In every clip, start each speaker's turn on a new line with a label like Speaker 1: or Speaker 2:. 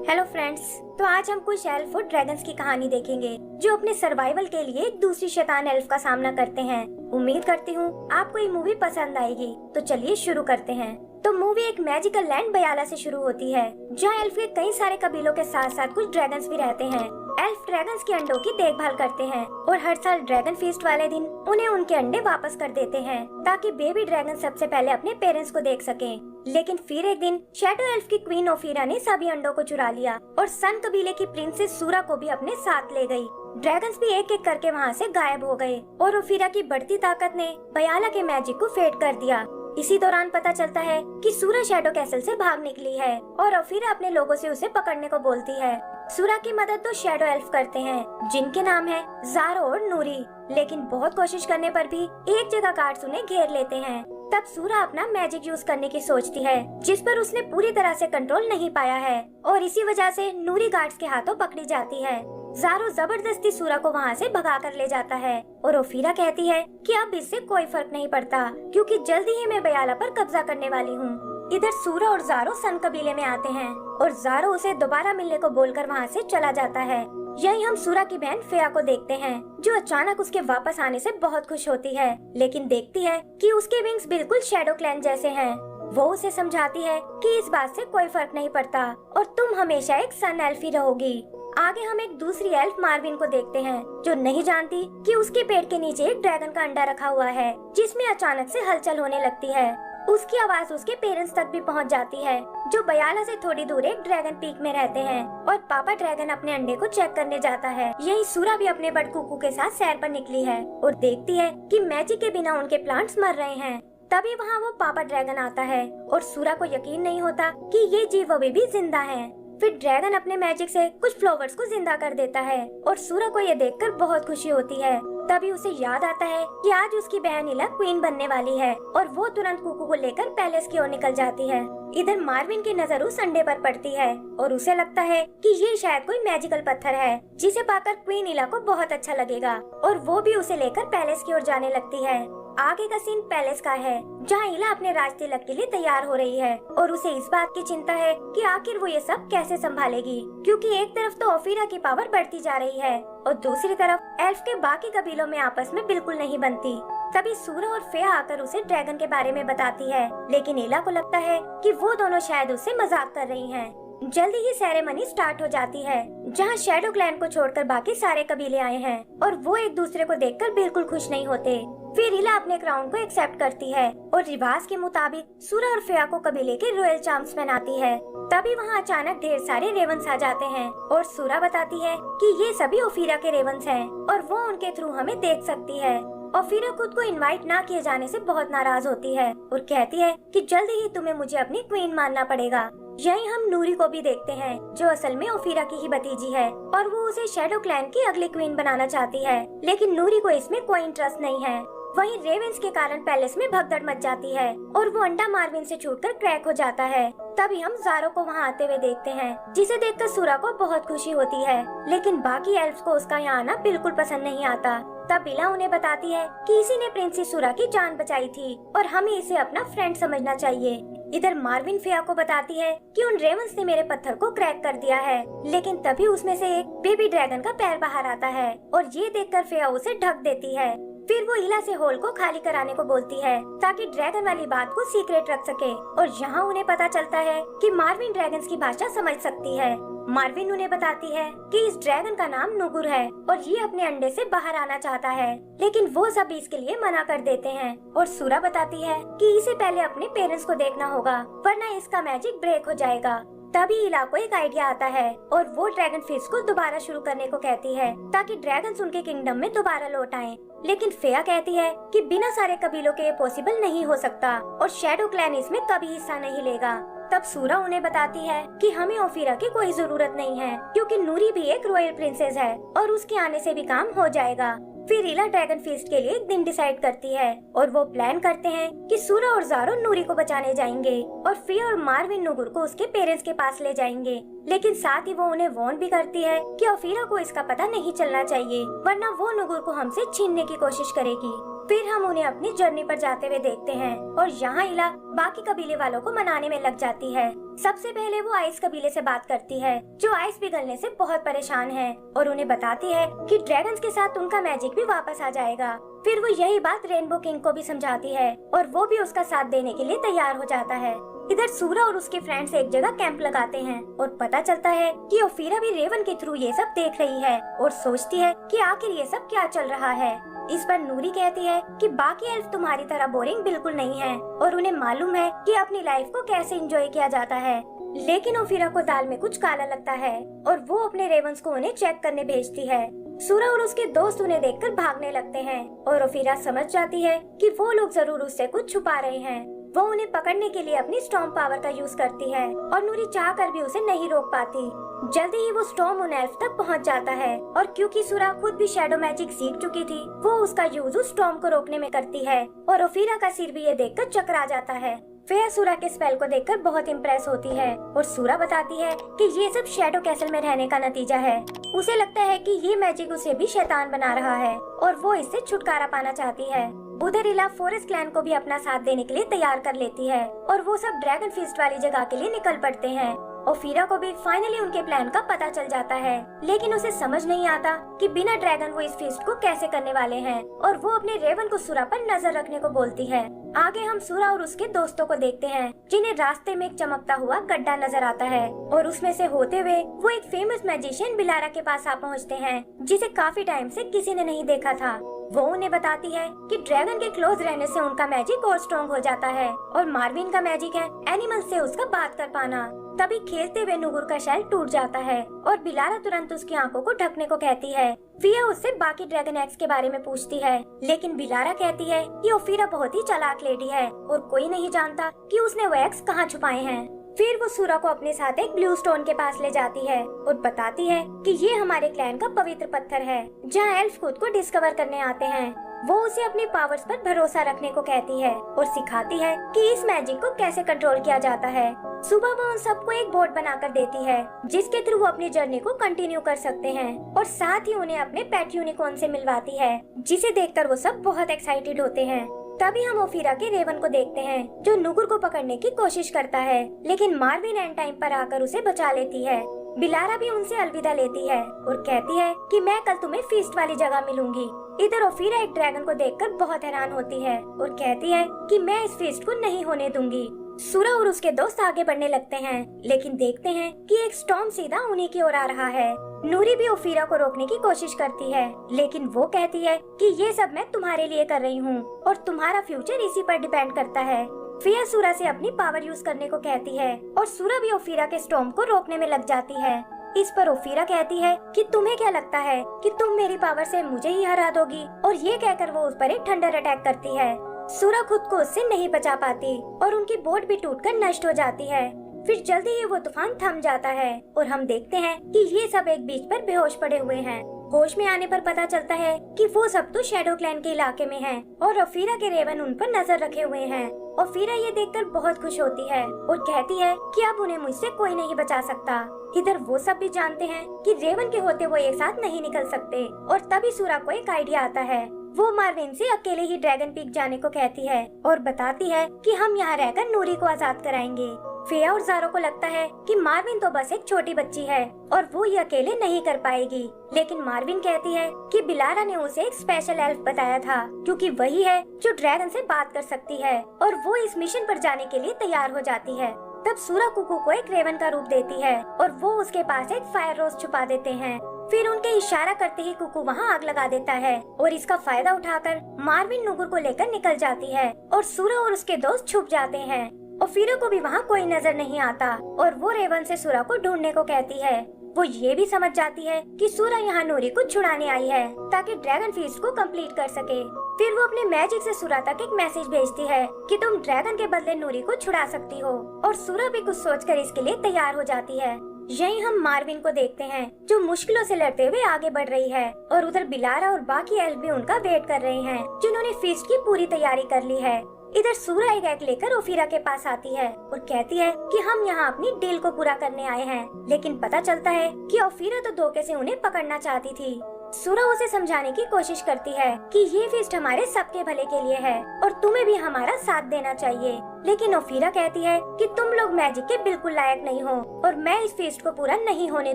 Speaker 1: Hello friends, तो आज हम कुछ एल्फ और ड्रैगन्स की कहानी देखेंगे जो अपने सर्वाइवल के लिए एक दूसरी शैतान एल्फ का सामना करते हैं। उम्मीद करती हूँ आपको ये मूवी पसंद आएगी। तो चलिए शुरू करते हैं। तो मूवी एक मैजिकल लैंड बयाला से शुरू होती है, जहाँ एल्फ के कई सारे कबीलों के साथ साथ कुछ ड्रैगन्स भी रहते हैं। एल्फ ड्रैगन्स के अंडों की देखभाल करते हैं और हर साल ड्रैगन फीस्ट वाले दिन उन्हें उनके अंडे वापस कर देते हैं ताकि बेबी ड्रैगन सबसे पहले अपने पेरेंट्स को देख सकें। लेकिन फिर एक दिन शैडो एल्फ की क्वीन ओफीरा ने सभी अंडों को चुरा लिया और सन कबीले की प्रिंसेस सूरा को भी अपने साथ ले गई। ड्रैगन्स भी एक एक करके वहाँ से गायब हो गए और ओफीरा की बढ़ती ताकत ने बयाला के मैजिक को फेड कर दिया। इसी दौरान पता चलता है कि सूरा शैडो कैसल से भाग निकली है और ओफीरा अपने लोगों से उसे पकड़ने को बोलती है। सूरा की मदद तो शैडो एल्फ करते हैं जिनके नाम है ज़ारो और नूरी, लेकिन बहुत कोशिश करने पर भी एक जगह गार्ड्स उन्हें घेर लेते हैं। तब सूरा अपना मैजिक यूज करने की सोचती है जिस पर उसने पूरी तरह से कंट्रोल नहीं पाया है और इसी वजह से नूरी गार्ड्स के हाथों पकड़ी जाती है। ज़ारो जबरदस्ती सूरा को वहाँ से भगा कर ले जाता है और ओफीरा कहती है कि अब इससे कोई फर्क नहीं पड़ता क्योंकि जल्दी ही मैं बयाला पर कब्जा करने वाली हूँ। इधर सूरा और ज़ारो सन कबीले में आते हैं और ज़ारो उसे दोबारा मिलने को बोलकर वहाँ से चला जाता है। यही हम सूरा की बहन फेया को देखते हैं जो अचानक उसके वापस आने से बहुत खुश होती है, लेकिन देखती है कि उसके विंग्स बिल्कुल शैडो क्लैन जैसे हैं। वो उसे समझाती है कि इस बात से कोई फर्क नहीं पड़ता और तुम हमेशा एक सन एल्फ ही रहोगी। आगे हम एक दूसरी एल्फ मार्विन को देखते हैं जो नहीं जानती कि उसके पेट के नीचे एक ड्रैगन का अंडा रखा हुआ है जिसमें अचानक से हलचल होने लगती है। उसकी आवाज उसके पेरेंट्स तक भी पहुंच जाती है जो बयाला से थोड़ी दूर एक ड्रैगन पीक में रहते हैं और पापा ड्रैगन अपने अंडे को चेक करने जाता है। यही सूरा भी अपने बड़ कुकू के साथ सैर पर निकली है और देखती है कि मैजिक के बिना उनके प्लांट्स मर रहे हैं। तभी वहाँ वो पापा ड्रैगन आता है और सूरा को यकीन नहीं होता कि ये जीव अभी भी जिंदा है। फिर ड्रैगन अपने मैजिक से कुछ फ्लावर्स को जिंदा कर देता है और सूरा को ये देखकर बहुत खुशी होती है। तभी उसे याद आता है कि आज उसकी बहन इला क्वीन बनने वाली है और वो तुरंत कुकू को लेकर पैलेस की ओर निकल जाती है। इधर मार्विन की नजर उस अंडे पर पड़ती है और उसे लगता है कि ये शायद कोई मैजिकल पत्थर है जिसे पाकर क्वीन इला को बहुत अच्छा लगेगा और वो भी उसे लेकर पैलेस की ओर जाने लगती है। आगे का सीन पैलेस का है जहाँ इला अपने राज तिलक के लिए तैयार हो रही है और उसे इस बात की चिंता है कि आखिर वो ये सब कैसे संभालेगी, क्योंकि एक तरफ तो ओफीरा की पावर बढ़ती जा रही है और दूसरी तरफ एल्फ के बाकी कबीलों में आपस में बिल्कुल नहीं बनती। तभी सूरा और फेया आकर उसे ड्रैगन के बारे में बताती है, लेकिन इला को लगता है कि वो दोनों शायद उससे मजाक कर रही हैं। जल्दी ही सेरेमनी स्टार्ट हो जाती है जहाँ शैडो क्लैन को छोड़कर बाकी सारे कबीले आए हैं और वो एक दूसरे को देखकर बिल्कुल खुश नहीं होते। फिर इला अपने क्राउन को एक्सेप्ट करती है और रिवाज के मुताबिक सूरा और फेया को कबीले के रॉयल चार्म्स पहनाती है। तभी वहाँ अचानक ढेर सारे रेवंस आ जाते हैं और सूरा बताती है कि ये सभी ओफीरा के रेवंस हैं और वो उनके थ्रू हमें देख सकती है। ओफीरा खुद को इनवाइट ना किए जाने से बहुत नाराज होती है और कहती है कि जल्दी ही तुम्हें मुझे अपनी क्वीन मानना पड़ेगा। यही हम नूरी को भी देखते हैं जो असल में ओफीरा की ही भतीजी है और वो उसे शैडो क्लैन की अगली क्वीन बनाना चाहती है, लेकिन नूरी को इसमें कोई इंटरेस्ट नहीं है। वहीं रेवेंस के कारण पैलेस में भगदड़ मच जाती है और वो अंडा मार्विन से छूटकर क्रैक हो जाता है। तभी हम ज़ारो को वहाँ आते हुए देखते हैं जिसे देखकर सूरा को बहुत खुशी होती है, लेकिन बाकी एल्फ्स को उसका यहाँ आना बिल्कुल पसंद नहीं आता। तब इला उन्हें बताती है कि इसी ने प्रिंसेस सूरा की जान बचाई थी और हमें इसे अपना फ्रेंड समझना चाहिए। इधर मार्विन फेया को बताती है कि उन रेवंस ने मेरे पत्थर को क्रैक कर दिया है, लेकिन तभी उसमें से एक बेबी ड्रैगन का पैर बाहर आता है और ये देखकर फेया उसे ढक देती है। फिर वो इला से होल को खाली कराने को बोलती है ताकि ड्रैगन वाली बात को सीक्रेट रख सके और यहाँ उन्हें पता चलता है कि मार्विन ड्रैगन्स की भाषा समझ सकती है। मार्विन उन्हें बताती है कि इस ड्रैगन का नाम नुगुर है और ये अपने अंडे से बाहर आना चाहता है, लेकिन वो सब इसके लिए मना कर देते हैं और सूरा बताती है कि इसे पहले अपने पेरेंट्स को देखना होगा वरना इसका मैजिक ब्रेक हो जाएगा। तभी इला को एक आइडिया आता है और वो ड्रैगन फिश को दोबारा शुरू करने को कहती है ताकि ड्रैगन्स उनके किंगडम में दोबारा लौट आएं। लेकिन फेया कहती है कि बिना सारे कबीलों के ये पॉसिबल नहीं हो सकता और शैडो क्लैन इसमें कभी हिस्सा नहीं लेगा। तब सूरा उन्हें बताती है कि हमें ओफीरा की कोई जरूरत नहीं है क्योंकि नूरी भी एक रॉयल प्रिंसेस है और उसके आने से भी काम हो जाएगा। फिर इला ड्रैगन फीस्ट के लिए एक दिन डिसाइड करती है और वो प्लान करते हैं कि सूरा और ज़ारो नूरी को बचाने जाएंगे और फेया और मार्विन नुगुर को उसके पेरेंट्स के पास ले जाएंगे, लेकिन साथ ही वो उन्हें वार्न भी करती है कि ओफीरा को इसका पता नहीं चलना चाहिए वरना वो नुगुर को हमसे छीनने की कोशिश करेगी। फिर हम उन्हें अपनी जर्नी पर जाते हुए देखते हैं और यहाँ इला बाकी कबीले वालों को मनाने में लग जाती है। सबसे पहले वो आइस कबीले से बात करती है जो आइस पिघलने से बहुत परेशान है और उन्हें बताती है कि ड्रैगन्स के साथ उनका मैजिक भी वापस आ जाएगा। फिर वो यही बात रेनबो किंग को भी समझाती है और वो भी उसका साथ देने के लिए तैयार हो जाता है। इधर सूरा और उसके फ्रेंड्स एक जगह कैंप लगाते हैं और पता चलता है कि ओफीरा भी रेवन के थ्रू ये सब देख रही है और सोचती है कि आखिर ये सब क्या चल रहा है। इस पर नूरी कहती है कि बाकी एल्फ तुम्हारी तरह बोरिंग बिल्कुल नहीं है और उन्हें मालूम है कि अपनी लाइफ को कैसे एंजॉय किया जाता है। लेकिन ओफीरा को दाल में कुछ काला लगता है और वो अपने रेवंस को उन्हें चेक करने भेजती है। सूरा और उसके दोस्त उन्हें देखकर भागने लगते हैं और ओफीरा समझ जाती है कि वो लोग जरूर उससे कुछ छुपा रहे हैं। वो उन्हें पकड़ने के लिए अपनी स्टॉर्म पावर का यूज करती है और नूरी चाहकर भी उसे नहीं रोक पाती। जल्दी ही वो स्टॉर्म उन एल्फ तक पहुंच जाता है और क्योंकि सूरा खुद भी शैडो मैजिक सीख चुकी थी, वो उसका यूज उस स्टॉर्म को रोकने में करती है और ओफीरा का सिर भी ये देखकर चकरा जाता है। फेयर सूरा के स्पेल को देखकर बहुत इम्प्रेस होती है और सूरा बताती है कि ये सब शैडो कैसल में रहने का नतीजा है। उसे लगता है कि ये मैजिक उसे भी शैतान बना रहा है और वो इससे छुटकारा पाना चाहती है। उधर इला फॉरेस्ट क्लैन को भी अपना साथ देने के लिए तैयार कर लेती है और वो सब ड्रैगन फीस्ट वाली जगह के लिए निकल पड़ते हैं। ओफीरा को भी फाइनली उनके प्लान का पता चल जाता है, लेकिन उसे समझ नहीं आता कि बिना ड्रैगन वो इस फीस्ट को कैसे करने वाले हैं और वो अपने रेवन को सूरा पर नजर रखने को बोलती है। आगे हम सूरा और उसके दोस्तों को देखते हैं जिन्हें रास्ते में एक चमकता हुआ गड्ढा नजर आता है और उसमें से होते हुए वो एक फेमस मैजिशियन बिलारा के पास आ पहुँचते हैं जिसे काफी टाइम से किसी ने नहीं देखा था। वो उन्हें बताती है कि ड्रैगन के क्लोज रहने से उनका मैजिक और स्ट्रॉन्ग हो जाता है और मार्विन का मैजिक है एनिमल से उसका बात कर पाना। तभी खेलते हुए नुगुर का शेल टूट जाता है और बिलारा तुरंत उसकी आंखों को ढकने को कहती है। फिया उससे बाकी ड्रैगन एग्स के बारे में पूछती है, लेकिन बिलारा कहती है कि ओफीरा बहुत ही चालाक लेडी है और कोई नहीं जानता कि उसने वो एग्स कहाँ छुपाए हैं। फिर वो सूरा को अपने साथ एक ब्लू स्टोन के पास ले जाती है और बताती है कि ये हमारे क्लैन का पवित्र पत्थर है जहाँ एल्फ खुद को डिस्कवर करने आते हैं। वो उसे अपनी पावर्स पर भरोसा रखने को कहती है और सिखाती है कि इस मैजिक को कैसे कंट्रोल किया जाता है। सुबह वो उन सबको एक बोर्ड बनाकर देती है जिसके थ्रू वो अपनी जर्नी को कंटिन्यू कर सकते हैं और साथ ही उन्हें अपने पेट यूनिकॉर्न से मिलवाती है जिसे देखकर वो सब बहुत एक्साइटेड होते हैं। तभी हम ओफीरा के रेवन को देखते हैं जो नुगुर को पकड़ने की कोशिश करता है, लेकिन मार्विन एंड टाइम पर आकर उसे बचा लेती है। बिलारा भी उनसे अलविदा लेती है और कहती है कि मैं कल तुम्हें फीस्ट वाली जगह मिलूंगी। इधर ओफीरा एक ड्रैगन को देखकर बहुत हैरान होती है और कहती है कि मैं इस फीस्ट को नहीं होने दूंगी। सूरा और उसके दोस्त आगे बढ़ने लगते हैं, लेकिन देखते हैं कि एक स्टॉर्म सीधा उन्हीं की ओर आ रहा है। नूरी भी ओफीरा को रोकने की कोशिश करती है, लेकिन वो कहती है कि ये सब मैं तुम्हारे लिए कर रही हूँ और तुम्हारा फ्यूचर इसी पर डिपेंड करता है। फिया सूरा से अपनी पावर यूज करने को कहती है और सूरा भी ओफीरा के स्टॉर्म को रोकने में लग जाती है। इस पर ओफीरा कहती है कि तुम्हें क्या लगता है कि तुम मेरी पावर से मुझे ही हरा दोगी, और ये कहकर वो उस पर एक थंडर अटैक करती है। सूरा खुद को उससे नहीं बचा पाती और उनकी बोट भी टूटकर नष्ट हो जाती है। फिर जल्दी ही वो तूफान थम जाता है और हम देखते हैं कि ये सब एक बीच पर बेहोश पड़े हुए हैं। होश में आने पर पता चलता है कि वो सब तो शैडो क्लैन के इलाके में हैं और ओफीरा के रेवन उन पर नजर रखे हुए हैं। ओफीरा ये देखकर बहुत खुश होती है और कहती है कि अब उन्हें मुझसे कोई नहीं बचा सकता। इधर वो सब भी जानते हैं कि रेवन के होते वो एक साथ नहीं निकल सकते और तभी सूरा को एक आइडिया आता है। वो मार्विन से अकेले ही ड्रैगन पीक जाने को कहती है और बताती है कि हम यहाँ रहकर नूरी को आजाद कराएंगे। फेया और ज़ारो को लगता है कि मार्विन तो बस एक छोटी बच्ची है और वो ये अकेले नहीं कर पाएगी, लेकिन मार्विन कहती है कि बिलारा ने उसे एक स्पेशल एल्फ बताया था क्योंकि वही है जो ड्रैगन से बात कर सकती है और वो इस मिशन पर जाने के लिए तैयार हो जाती है। तब सूरा कुकू को एक रेवन का रूप देती है और वो उसके पास एक फायर रोज छुपा देते हैं। फिर उनके इशारा करते ही कुकू वहाँ आग लगा देता है और इसका फायदा उठाकर मार्विन नुगुर को लेकर निकल जाती है और सूरा और उसके दोस्त छुप जाते हैं। ओफीरा को भी वहाँ कोई नजर नहीं आता और वो रेवन से सूरा को ढूंढने को कहती है। वो ये भी समझ जाती है कि सूरा यहाँ नूरी को छुड़ाने आई है ताकि ड्रैगन फीस्ट को कंप्लीट कर सके। फिर वो अपने मैजिक से सूरा तक एक मैसेज भेजती है कि तुम ड्रैगन के बदले नूरी को छुड़ा सकती हो और सूरा भी कुछ सोचकर इसके लिए तैयार हो जाती है। यहीं हम मार्विन को देखते हैं जो मुश्किलों से लड़ते हुए आगे बढ़ रही है और उधर बिलारा और बाकी एल्फ भी उनका वेट कर रहे हैं जिन्होंने फीस्ट की पूरी तैयारी कर ली है। इधर सूरा एक एग लेकर ओफीरा के पास आती है और कहती है कि हम यहाँ अपनी डील को पूरा करने आए हैं, लेकिन पता चलता है कि ओफीरा तो धोखे से उन्हें पकड़ना चाहती थी। सूरा उसे समझाने की कोशिश करती है कि ये फीस्ट हमारे सबके भले के लिए है और तुम्हें भी हमारा साथ देना चाहिए। लेकिन ओफीरा कहती है कि तुम लोग मैजिक के बिल्कुल लायक नहीं हो और मैं इस फीस्ट को पूरा नहीं होने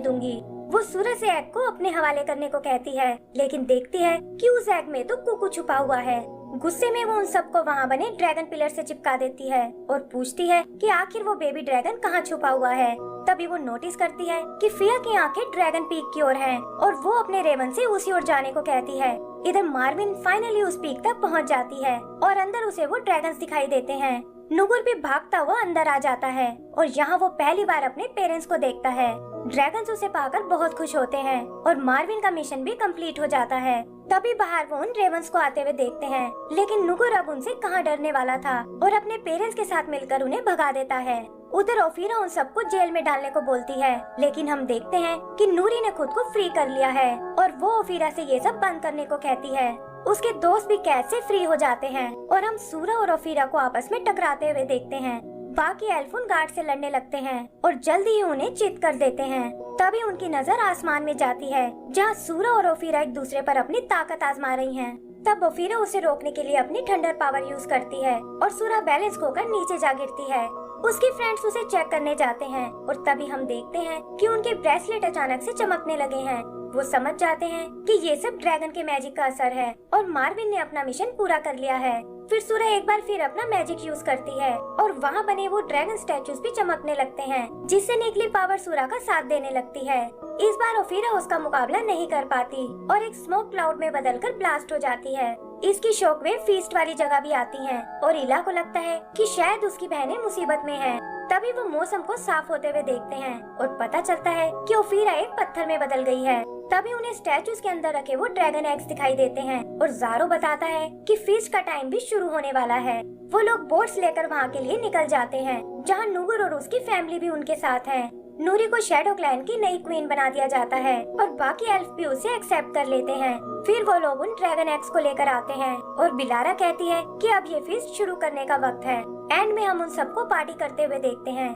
Speaker 1: दूंगी। वो सूरा से एग को अपने हवाले करने को कहती है, लेकिन देखती है कि उस एग में तो कुकू छुपा हुआ है। गुस्से में वो उन सबको वहाँ बने ड्रैगन पिलर से चिपका देती है और पूछती है कि आखिर वो बेबी ड्रैगन कहाँ छुपा हुआ है। तभी वो नोटिस करती है कि फिया की आंखें ड्रैगन पीक की ओर हैं और वो अपने रेवन से उसी ओर जाने को कहती है। इधर मार्विन फाइनली उस पीक तक पहुंच जाती है और अंदर उसे वो ड्रैगन्स दिखाई देते हैं। नुगुर भी भागता हुआ अंदर आ जाता है और यहाँ वो पहली बार अपने पेरेंट्स को देखता है। ड्रैगन्स उसे पाकर बहुत खुश होते हैं और मार्विन का मिशन भी कंप्लीट हो जाता है। तभी बाहर वो उन रेवंस को आते हुए देखते हैं, लेकिन नुगुर अब उनसे कहाँ डरने वाला था और अपने पेरेंट्स के साथ मिलकर उन्हें भगा देता है। उधर ओफीरा उन सबको जेल में डालने को बोलती है, लेकिन हम देखते हैं कि नूरी ने खुद को फ्री कर लिया है और वो ओफीरा से ये सब बंद करने को कहती है। उसके दोस्त भी कैद से फ्री हो जाते हैं और हम सूरा और ओफीरा को आपस में टकराते हुए देखते हैं। बाकी एल्फ उन गार्ड से लड़ने लगते हैं और जल्दी ही उन्हें चित कर देते हैं। तभी उनकी नजर आसमान में जाती है जहाँ सूरा और ओफीरा एक दूसरे पर अपनी ताकत आजमा रही हैं। तब ओफीरा उसे रोकने के लिए अपनी थंडर पावर यूज करती है और सूरा बैलेंस खोकर नीचे जा गिरती है। उसके फ्रेंड्स उसे चेक करने जाते हैं और तभी हम देखते हैं कि उनके ब्रेसलेट अचानक से चमकने लगे हैं। वो समझ जाते हैं कि ये सब ड्रैगन के मैजिक का असर है और मार्विन ने अपना मिशन पूरा कर लिया है। फिर सूरा एक बार फिर अपना मैजिक यूज करती है और वहाँ बने वो ड्रैगन स्टैचूज भी चमकने लगते हैं, जिससे निकली पावर सूरा का साथ देने लगती है। इस बार ओफीरा उसका मुकाबला नहीं कर पाती और एक स्मोक क्लाउड में बदलकर ब्लास्ट हो जाती है। इसकी शॉकवेव फीस्ट वाली जगह भी आती हैं और इला को लगता है कि शायद उसकी बहनें मुसीबत में हैं। तभी वो मौसम को साफ होते हुए देखते हैं और पता चलता है कि ओफीरा एक पत्थर में बदल गई है। तभी उन्हें स्टैचूज के अंदर रखे वो ड्रैगन एग्स दिखाई देते हैं और ज़ारो बताता है कि फीस्ट का टाइम भी शुरू होने वाला है। वो लोग बोट्स लेकर वहाँ के लिए निकल जाते हैं, जहाँ नुगुर और उसकी फैमिली भी उनके साथ है। नूरी को शैडो क्लैन की नई क्वीन बना दिया जाता है और बाकी एल्फ भी उसे एक्सेप्ट कर लेते हैं। फिर वो लोग उन ड्रैगन एग्स को लेकर आते हैं और बिलारा कहती है कि अब ये फीस्ट शुरू करने का वक्त है। एंड में हम उन सबको पार्टी करते हुए देखते हैं।